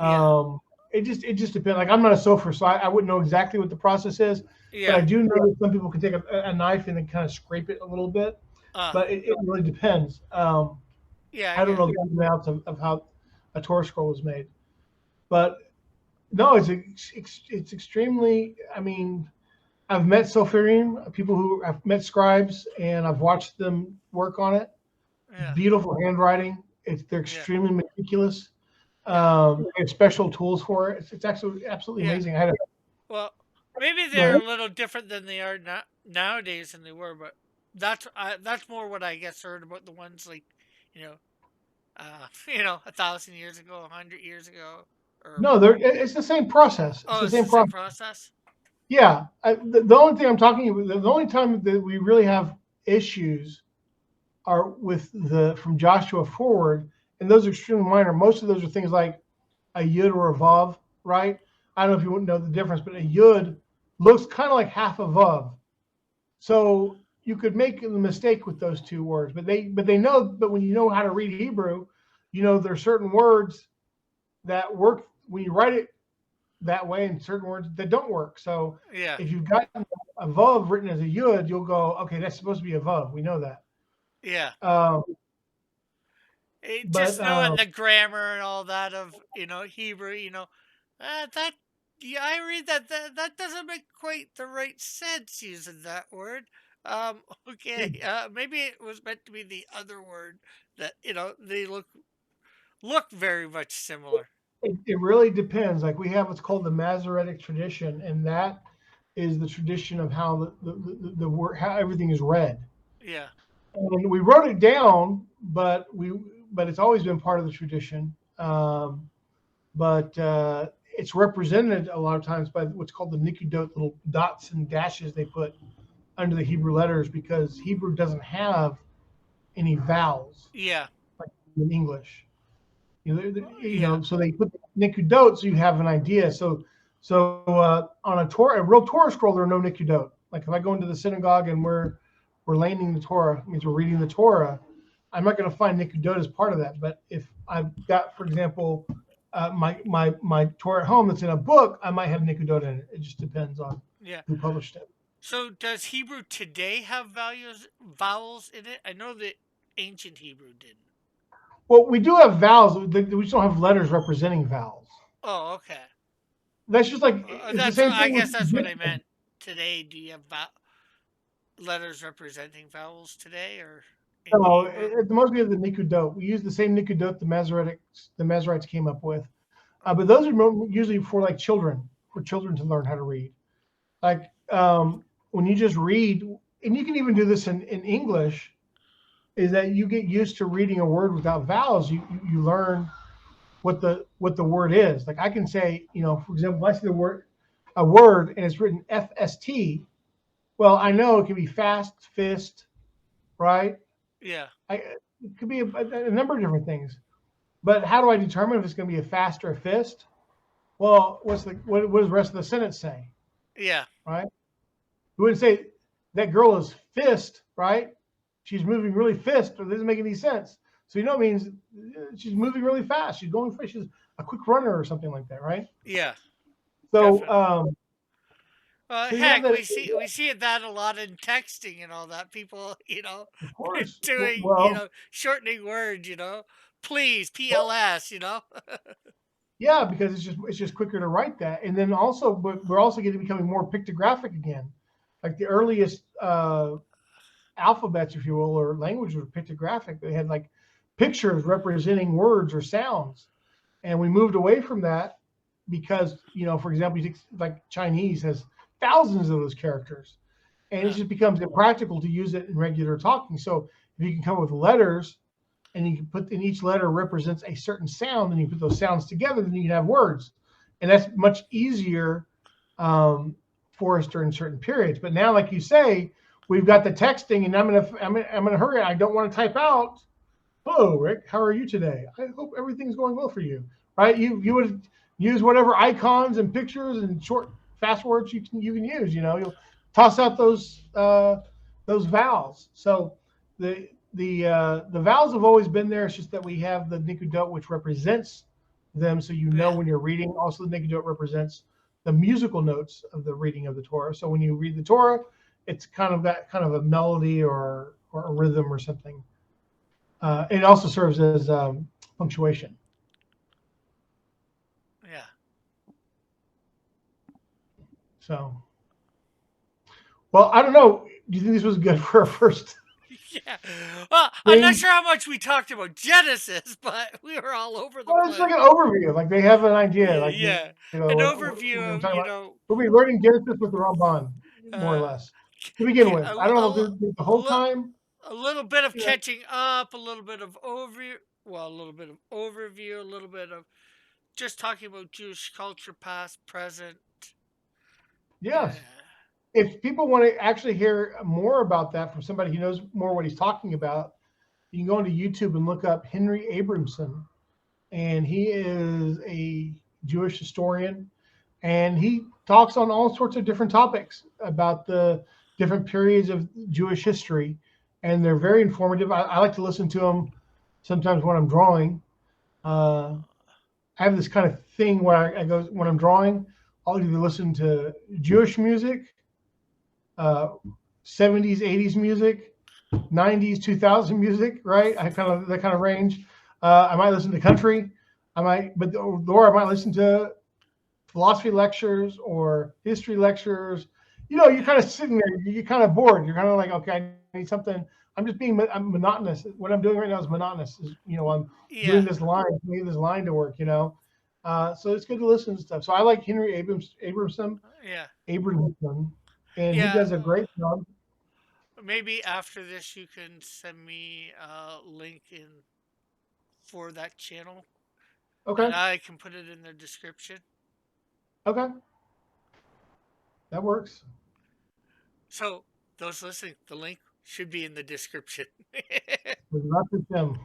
Yeah.
Um, it just depends. Like I'm not a sofer, so I wouldn't know exactly what the process is, but I
Yeah.
do know that some people can take a knife and then kind of scrape it a little bit.
Uh.
But it really depends.
Yeah, I
I don't
get
know
it.
the ins and outs of how a Torah scroll was made, but no, it's extremely. I mean, I've met Sophirim, people who I've met scribes, and I've watched them work on it.
Yeah.
Beautiful handwriting. They're
Yeah.
extremely meticulous.
Yeah.
They have special tools for it. It's actually absolutely
Yeah.
amazing. I had a
Well, maybe
go
they're
ahead.
a little different than they are nowadays than they were, but that's more what I guess heard about the ones like, you know, 1,000 years ago, 100 years ago, or
No, it's the same process. It's
oh,
the
it's
same
the same
process.
process.
Yeah. The only thing I'm talking about, the only time that we really have issues are with the from Joshua forward, and those are extremely minor. Most of those are things like a yud or a vav, right? I don't know if you wouldn't know the difference, but a yud looks kind of like half a vav. So you could make a mistake with those two words, but when you know how to read Hebrew, you know there are certain words that work when you write it that way, and certain words that don't work. So
Yeah.
if you've got a vav written as a yud, you'll go, okay, that's supposed to be a vav. We know that.
Yeah.
Um, but
Just knowing the grammar and all that of Hebrew, that yeah, I read that doesn't make quite the right sense using that word. Okay,
it,
maybe it was meant to be the other word that they look very much similar.
it really depends. Like we have what's called the Masoretic tradition, and that is the tradition of how the word how everything is read.
Yeah,
And we wrote it down, but it's always been part of the tradition. But it's represented a lot of times by what's called the nikudot, little dots and dashes they put under the Hebrew letters because Hebrew doesn't have any vowels
yeah,
like in English.
yeah,
So they put nikudot so you have an idea. So on a real Torah scroll, there are no nikudot. Like if I go into the synagogue and we're laning the Torah, means we're reading the Torah. I'm not going to find nikudot as part of that. But if I've got, for example, my Torah at home that's in a book, I might have nikudot in it. It just depends on
yeah.
who published it.
So does Hebrew today have vowels in it? I know that ancient Hebrew didn't.
Well, we do have vowels. We just don't have letters representing vowels.
Oh, okay.
That's just like it's the
That's
same
I
thing
guess that's what
with
I meant. Today, do you have letters representing vowels today, or in
no,
Hebrew?
at the most we have the nikudot. We use the same nikudot the Masoretes came up with, but those are usually for like children, for children to learn how to read. Like when you just read, and you can even do this in English, is that you get used to reading a word without vowels. You learn what the word is. Like I can say, for example, I see a word and it's written FST. Well, I know it can be fast, fist, right?
Yeah,
It could be a number of different things. But how do I determine if it's going to be a fast or a fist? Well, what does the rest of the sentence say,
yeah,
right? You wouldn't say that girl is fist, right? She's moving really fast, or it doesn't make any sense. So it means she's moving really fast. She's going fast. She's a quick runner or something like that, right?
yeah,
So
definitely.
so you have
Heck,
that.
we see that a lot in texting and all that. People,
Of course.
doing
Well,
shortening words. Please, PLS.
yeah, because it's just quicker to write that, and then also, but we're also getting becoming more pictographic again. Like the earliest alphabets, if you will, or language were pictographic. They had like pictures representing words or sounds, and we moved away from that because for example, you take like Chinese has thousands of those characters, and it
uh,
just becomes impractical to use it in regular talking. So if you can come up with letters, and you can put in each letter represents a certain sound, and you put those sounds together, then you can have words, and that's much easier um, for us during certain periods. But now, like you say, we've got the texting, and I'm gonna hurry. I don't want to type out. Hello, Rick. How are you today? I hope everything's going well for you. Right? You would use whatever icons and pictures and short fast words you can use. You'll toss out those vowels. So the vowels have always been there. It's just that we have the nikudot, which represents them, so
yeah,
when you're reading. Also, the nikudot represents the musical notes of the reading of the Torah. So when you read the Torah, it's kind of got kind of a melody or a rhythm or something. It also serves as punctuation.
yeah.
So, well, I don't know. Do you think this was good for a first
Yeah. Well, I'm not
thing?
sure how much we talked about Genesis, but we were all over the
Well, it's like
place.
an overview. Like they have an idea.
Yeah,
Like
yeah. An
we're
overview
going to
of,
talk about. We'll be learning Genesis with the Ramban, more or
uh,
less, to begin with.
a,
I don't know if
a,
the
a,
whole time.
a little bit of
You know,
catching up, a little bit of overview, well, a little bit of overview, a little bit of just talking about Jewish culture, past, present.
yes.
Yeah,
If people want to actually hear more about that from somebody who knows more what he's talking about, you can go onto YouTube and look up Henry Abramson, and he is a Jewish historian, and he talks on all sorts of different topics about the different periods of Jewish history, and they're very informative. I like to listen to them sometimes when I'm drawing. Uh, I have this kind of thing where I go when I'm drawing. I'll either listen to Jewish music, uh, 70s, 80s music, 90s, 2000 music, right? I kind of that kind of range. I might listen to country. Or I might listen to philosophy lectures or history lectures. You're
yeah,
kind of sitting there, you're kind of bored. You're kind of like, okay, I need something. I'm monotonous. What I'm doing right now is monotonous. I'm doing
yeah,
this line, doing this line to work. So it's good to listen to stuff. So I like Henry
yeah,
Abramson, and he
yeah.
does a great job.
Maybe after this, you can send me a link in for that channel, and
Okay,
I can put it in the description.
okay, that works.
So those listening, the link should be in the description.
With Dr. Tim.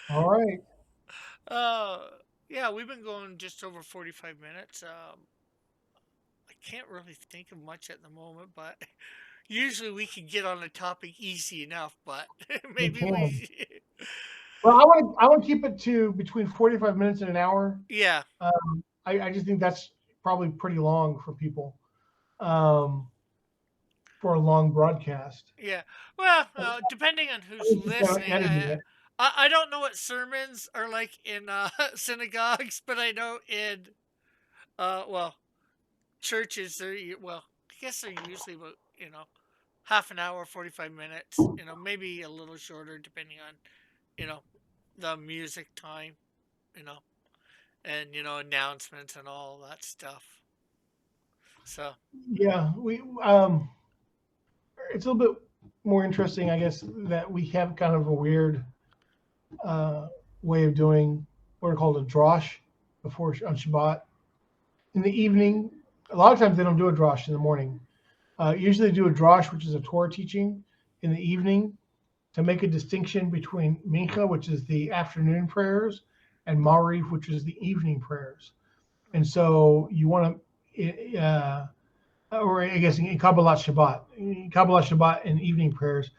All right.
uh, yeah, we've been going just over 45 minutes. I can't really think of much at the moment, but usually we can get on a topic easy enough. But
We
maybe
can.
we,
Well, I want to keep it to between 45 minutes and an hour.
yeah,
I just think that's probably pretty long for people, um, for a long broadcast.
yeah. Well, depending on
I
who's
was just kind of
listening,
editing it.
I don't know what sermons are like in synagogues, but I know in well churches well I guess they're usually about half an hour, 45 minutes. Maybe a little shorter depending on you know the music time. You know, and announcements and all that stuff. So
Yeah, it's a little bit more interesting, I guess, that we have kind of a weird uh, way of doing what are called a drosh before on Shabbat in the evening. A lot of times they don't do a drosh in the morning. Usually they do a drosh, which is a Torah teaching, in the evening to make a distinction between Mincha, which is the afternoon prayers, and Mariv, which is the evening prayers. And so you want to, or I guess in Kabbalat Shabbat and evening prayers,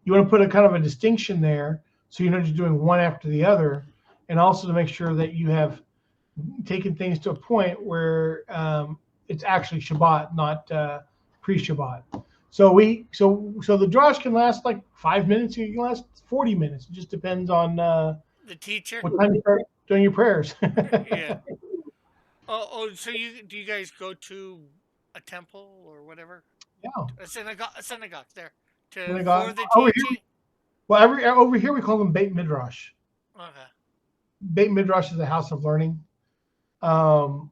you want to put a kind of a distinction there, so you're not just doing one after the other, and also to make sure that you have taken things to a point where it's actually Shabbat, not pre-Shabbat. So the drash can last like 5 minutes. It can last 40 minutes. It just depends on
the teacher,
what time you start doing your prayers.
yeah. Oh, so you guys go to a temple or whatever,
Yeah.
a synagogue there to
Synagogue
for the
over here.
teaching.
Well, over here we call them Beit Midrash.
Okay.
Beit Midrash is a house of learning. Um,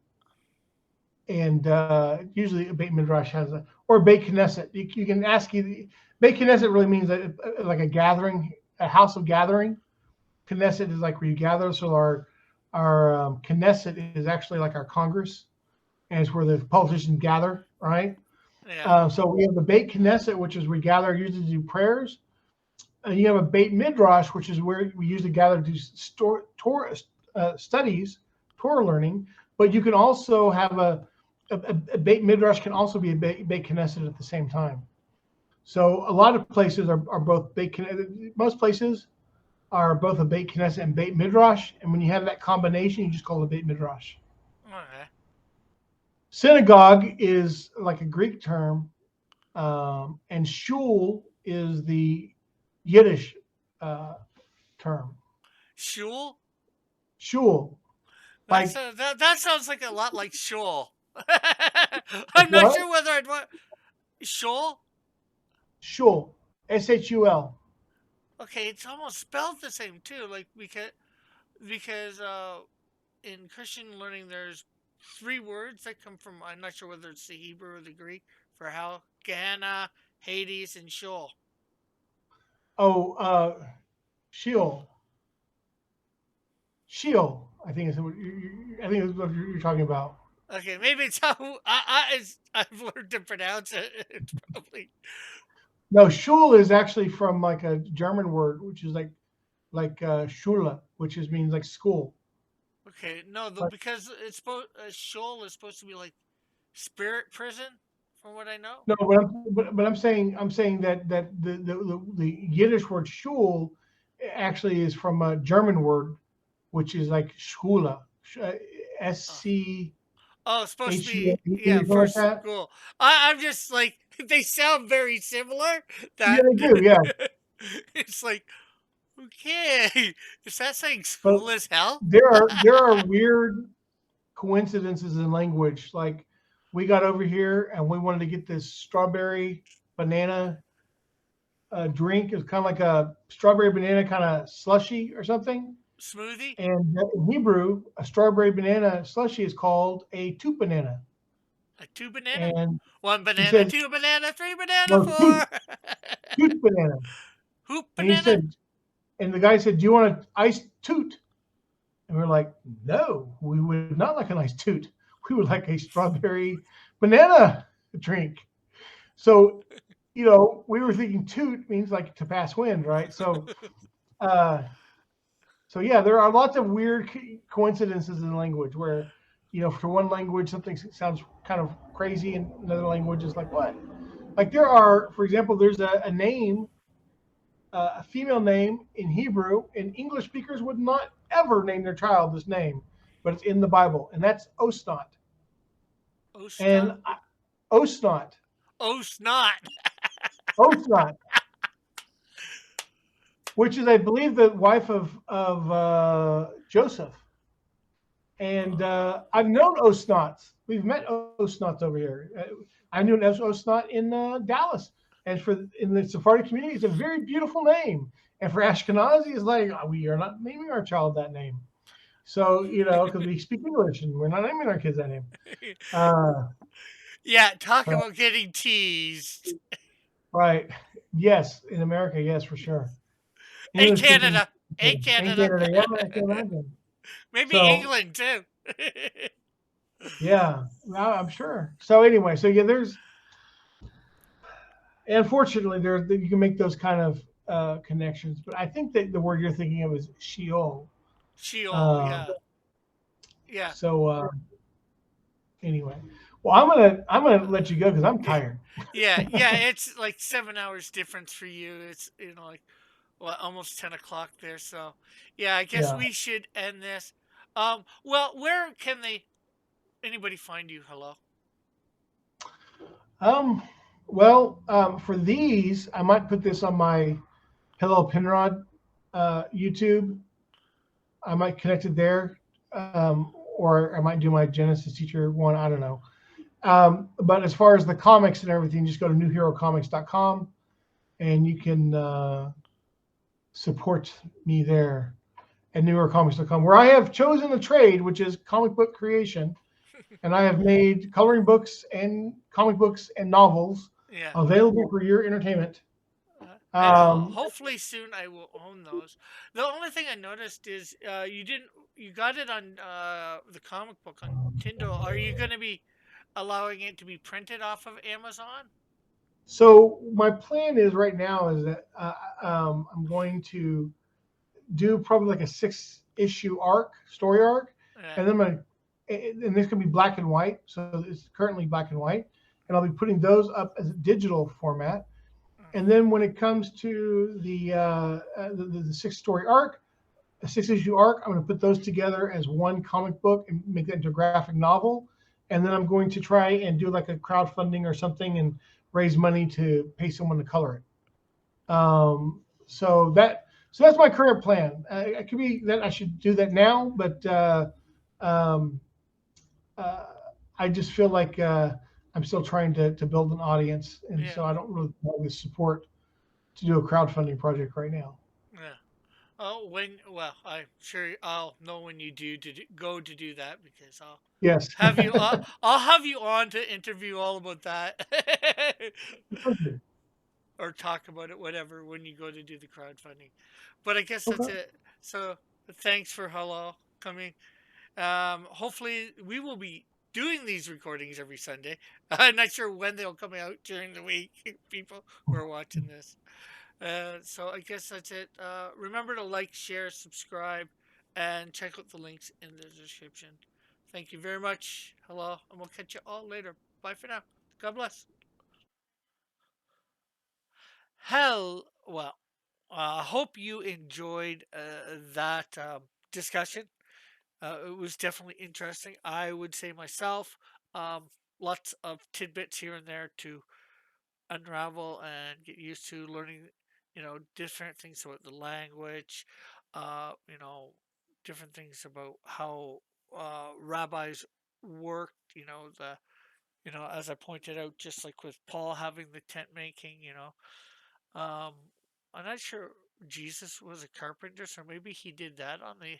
and usually a Beit Midrash has a, or Beit Knesset. You can ask you. Beit Knesset really means like a gathering, a house of gathering. Knesset is like where you gather. So our Knesset is actually like our Congress, and it's where the politicians gather, right?
Yeah.
So we have the Beit Knesset, which is we gather usually to do prayers, and you have a Beit Midrash, which is where we usually gather to do Torah studies, Torah learning. But you can also have a Beit Midrash can also be a Beit Knesset at the same time. So a lot of places are both Beit Knesset. Most places are both a Beit Knesset and Beit Midrash, and when you have that combination, you just call it a Beit Midrash.
Okay.
Synagogue is like a Greek term, and shul is the Yiddish uh, term.
Shul.
Shul, like
That sounds like a lot like Shul.
like
I'm not
what?
sure whether I'd want Shul.
Shul, Shul.
Okay, it's almost spelled the same too. Like because in Christian learning, there's three words that come from. I'm not sure whether it's the Hebrew or the Greek for hell: Gehenna, Hades, and Sheol.
Oh, Sheol, Sheol. I think is what I think is what you're talking about.
Okay, maybe it's how I've learned to pronounce it. It's probably
No, Shul is actually from like a German word, which is like Schule, which is means like school.
okay. No, though
But
because it's supposed Sheol is supposed to be like spirit prison, from what I know.
no, but I'm saying that the Yiddish word Shul actually is from a German word, which is like Schule, S
Oh,
C
oh, it's supposed to
H U
be
L E,
yeah
something
for
like that.
school. I'm just like they sound very similar.
Yeah,
That
they do. Yeah,
it's like okay, is that saying
but
school is hell?
there are weird coincidences in language. Like we got over here and we wanted to get this strawberry banana drink. It's kind of like a strawberry banana kind of slushy or something.
Smoothie?
And in Hebrew, a strawberry banana slushy is called a toot banana.
Like two banana?
And
One
he
banana,
said,
two banana, three banana,
no, toot,
four.
toot banana.
Hoop
And he
banana?
said, and the guy said, do you want an iced toot? And we're like, no, we would not like an iced toot. We would like a strawberry banana drink. So, we were thinking toot means like to pass wind, right? Uh, so yeah, there are lots of weird coincidences in language where, for one language something sounds kind of crazy, and another language is like what? Like there are, for example, there's a name, a female name in Hebrew, and English speakers would not ever name their child this name, but it's in the Bible, and that's Osnat.
Osta?
And Osnat,
Oh, snot.
Osnat, which is, I believe, the wife of Joseph. And I've known Osnats. We've met Osnats over here. I knew an Osnat in Dallas. And in the Sephardic community, it's a very beautiful name. And for Ashkenazi, it's like, oh, we are not naming our child that name. So, because we speak English and we're not naming our kids that name. Uh,
Yeah, talk
uh,
about getting teased.
right. Yes, in America, yes, for sure.
Hey,
English speaking,
Canada. Hey,
in
Canada.
Canada, yeah, I can imagine.
Maybe
So,
England, too.
yeah, well, I'm sure. So anyway, so yeah, unfortunately, you can make those kind of connections, but I think that the word you're thinking of is Sheol.
Sheol,
Uh,
yeah. Yeah.
so anyway, well, I'm gonna let you go because I'm tired.
Yeah, it's like 7 hours difference for you. It's, like, well, almost 10 o'clock there. So, yeah, I guess
Yeah.
we should end this. Well, where can anybody find you? Hello?
Um. Well, for these, I might put this on my Hello Penrod YouTube. I might connect it there, or I might do my Genesis teacher one. I don't know. But as far as the comics and everything, just go to newherocomics.com and you can support me there at newherocomics.com, where I have chosen a trade, which is comic book creation. and I have made coloring books and comic books and novels
Yeah.
available for your entertainment.
And
Um,
hopefully soon I will own those. The only thing I noticed is you got it on the comic book on Kindle. Are you going to be allowing it to be printed off of Amazon?
so my plan is right now is that I'm going to do probably like a 6 issue arc, story arc,
Yeah.
and then and this can be black and white. So it's currently black and white, and I'll be putting those up as a digital format. And
Mhm.
then when it comes to the 6 story arc, a 6 issue arc, I'm going to put those together as one comic book and make that into a graphic novel. And then I'm going to try and do like a crowdfunding or something and raise money to pay someone to color it. So that's my current plan. It could be that I should do that now, but um, uh, I just feel like I'm still trying to build an audience, and
Yeah.
so I don't really have the support to do a crowdfunding project right now.
Yeah. Oh, well, I'm sure I'll know when you go to do that because
Yes.
I'll have you on to interview all about that
Okay.
or talk about it, whatever, when you go to do the crowdfunding. But I guess that's
Okay.
it. So thanks for hello coming. Hopefully we will be doing these recordings every Sunday. I'm not sure when they'll come out during the week, people who are watching this. So I guess that's it. Remember to like, share, subscribe, and check out the links in the description. Thank you very much. Hello, and we'll catch you all later. Bye for now. God bless. Well, I hope you enjoyed that discussion. It was definitely interesting. I would say myself, um, lots of tidbits here and there to unravel and get used to learning, different things about the language, you know, different things about how rabbis worked, as I pointed out, just like with Paul having the tent making, um, I'm not sure Jesus was a carpenter, so maybe he did that on the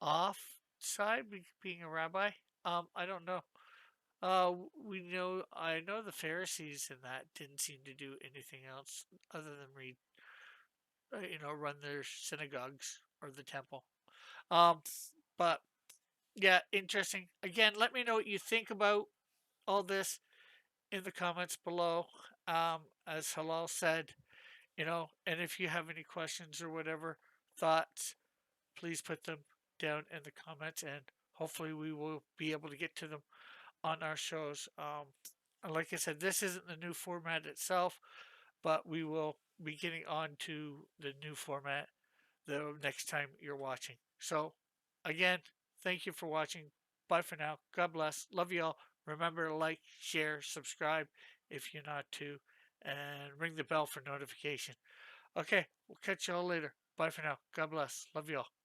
off side, being a rabbi. I don't know. I know the Pharisees and that didn't seem to do anything else other than run their synagogues or the temple. Um, but yeah, interesting. Again, let me know what you think about all this in the comments below. As Halal said, and if you have any questions or whatever thoughts, please put them down in the comments, and hopefully we will be able to get to them on our shows. And like I said, this isn't the new format itself, but we will be getting on to the new format the next time you're watching. So, again, thank you for watching. Bye for now. God bless. Love you all. Remember to like, share, subscribe if you're not to, and ring the bell for notification. Okay, we'll catch you all later. Bye for now. God bless. Love you all.